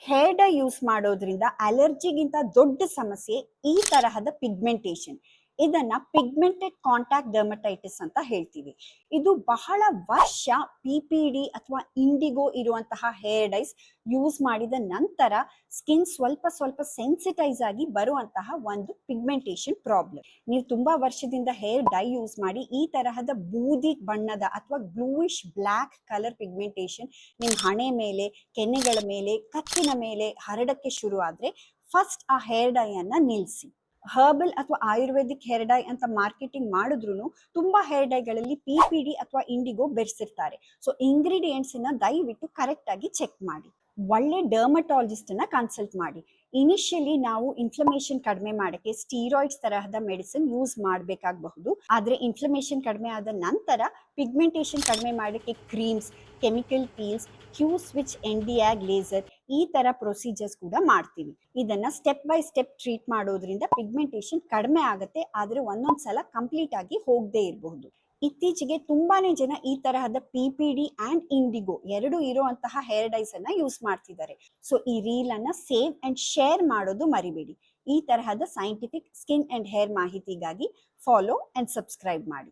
Hair dye use ಮಾಡೋದ್ರಿಂದ ಅಲರ್ಜಿಗಿಂತ ದೊಡ್ಡ ಸಮಸ್ಯೆ ಈ ತರಹದ ಪಿಗ್ಮೆಂಟೇಷನ್. ಇದನ್ನ ಪಿಗ್ಮೆಂಟೆಡ್ ಕಾಂಟ್ಯಾಕ್ಟ್ ಡರ್ಮಟೈಟಿಸ್ ಅಂತ ಹೇಳ್ತೀವಿ. ಇದು ಬಹಳ ವರ್ಷ PPD ಅಥವಾ ಇಂಡಿಗೋ ಇರುವಂತಹ ಹೇರ್ ಡೈಸ್ ಯೂಸ್ ಮಾಡಿದ ನಂತರ ಸ್ಕಿನ್ ಸ್ವಲ್ಪ ಸ್ವಲ್ಪ ಸೆನ್ಸಿಟೈಸ್ ಆಗಿ ಬರುವಂತಹ ಒಂದು ಪಿಗ್ಮೆಂಟೇಷನ್ ಪ್ರಾಬ್ಲಮ್. ನೀವು ತುಂಬಾ ವರ್ಷದಿಂದ ಹೇರ್ ಡೈ ಯೂಸ್ ಮಾಡಿ ಈ ತರಹದ ಬೂದಿ ಬಣ್ಣದ ಅಥವಾ ಬ್ಲೂಯಿಶ್ ಬ್ಲ್ಯಾಕ್ ಕಲರ್ ಪಿಗ್ಮೆಂಟೇಷನ್ ನಿಮ್ಮ ಹಣೆ ಮೇಲೆ, ಕೆನ್ನೆಗಳ ಮೇಲೆ, ಕತ್ತಿನ ಮೇಲೆ ಹರಡಕ್ಕೆ ಶುರು ಆದ್ರೆ ಫಸ್ಟ್ ಆ ಹೇರ್ ಡೈ ಅನ್ನ ನಿಲ್ಲಿಸಿ. ಹರ್ಬಲ್ ಅಥವಾ ಆಯುರ್ವೇದಿಕ್ ಹೇರ್ ಡೈ ಅಂತ ಮಾರ್ಕೆಟಿಂಗ್ ಮಾಡಿದ್ರು ತುಂಬಾ ಹೇರ್ ಡೈಗಳಲ್ಲಿ PPD ಅಥವಾ ಇಂಡಿಗೋ ಬೆರೆಸಿರ್ತಾರೆ. ಸೊ ಇಂಗ್ರೀಡಿಯೆಂಟ್ಸ್ ನ ದಯವಿಟ್ಟು ಕರೆಕ್ಟ್ ಆಗಿ ಚೆಕ್ ಮಾಡಿ. ಒಳ್ಳೆ ಡರ್ಮಟಾಲಜಿಸ್ಟ್ ಅನ್ನ ಕನ್ಸಲ್ಟ್ ಮಾಡಿ. ಇನಿಷಿಯಲಿ ನಾವು ಇನ್ಫ್ಲಮೇಷನ್ ಕಡಿಮೆ ಮಾಡಕ್ಕೆ ಸ್ಟೀರಾಯ್ಡ್ಸ್ ತರಹದ ಮೆಡಿಸಿನ್ ಯೂಸ್ ಮಾಡಬೇಕಾಗಬಹುದು. ಆದ್ರೆ ಇನ್ಫ್ಲಮೇಷನ್ ಕಡಿಮೆ ಆದ ನಂತರ ಪಿಗ್ಮೆಂಟೇಷನ್ ಕಡಿಮೆ ಮಾಡಕ್ಕೆ creams, chemical peels, Q switch Nd:YAG laser ಈ ತರ ಪ್ರೊಸೀಜರ್ಸ್ ಕೂಡ ಮಾಡ್ತೀವಿ. ಇದನ್ನ ಸ್ಟೆಪ್ ಬೈ ಸ್ಟೆಪ್ ಟ್ರೀಟ್ ಮಾಡೋದ್ರಿಂದ ಪಿಗ್ಮೆಂಟೇಷನ್ ಕಡಿಮೆ ಆಗುತ್ತೆ, ಆದ್ರೆ ಒಂದೊಂದ್ಸಲ ಕಂಪ್ಲೀಟ್ ಆಗಿ ಹೋಗದೆ ಇರಬಹುದು. ಇತ್ತೀಚೆಗೆ ತುಂಬಾನೇ ಜನ ಈ ತರಹದ PPD ಅಂಡ್ ಇಂಡಿಗೋ ಎರಡು ಇರುವಂತಹ ಹೇರ್ ಡೈಸ್ ಅನ್ನ ಯೂಸ್ ಮಾಡ್ತಿದ್ದಾರೆ. ಸೊ ಈ ರೀಲ್ ಅನ್ನ ಸೇವ್ ಅಂಡ್ ಶೇರ್ ಮಾಡೋದು ಮರಿಬೇಡಿ. ಈ ತರಹದ ಸೈಂಟಿಫಿಕ್ ಸ್ಕಿನ್ ಅಂಡ್ ಹೇರ್ ಮಾಹಿತಿಗಾಗಿ ಫಾಲೋ ಅಂಡ್ ಸಬ್ಸ್ಕ್ರೈಬ್ ಮಾಡಿ.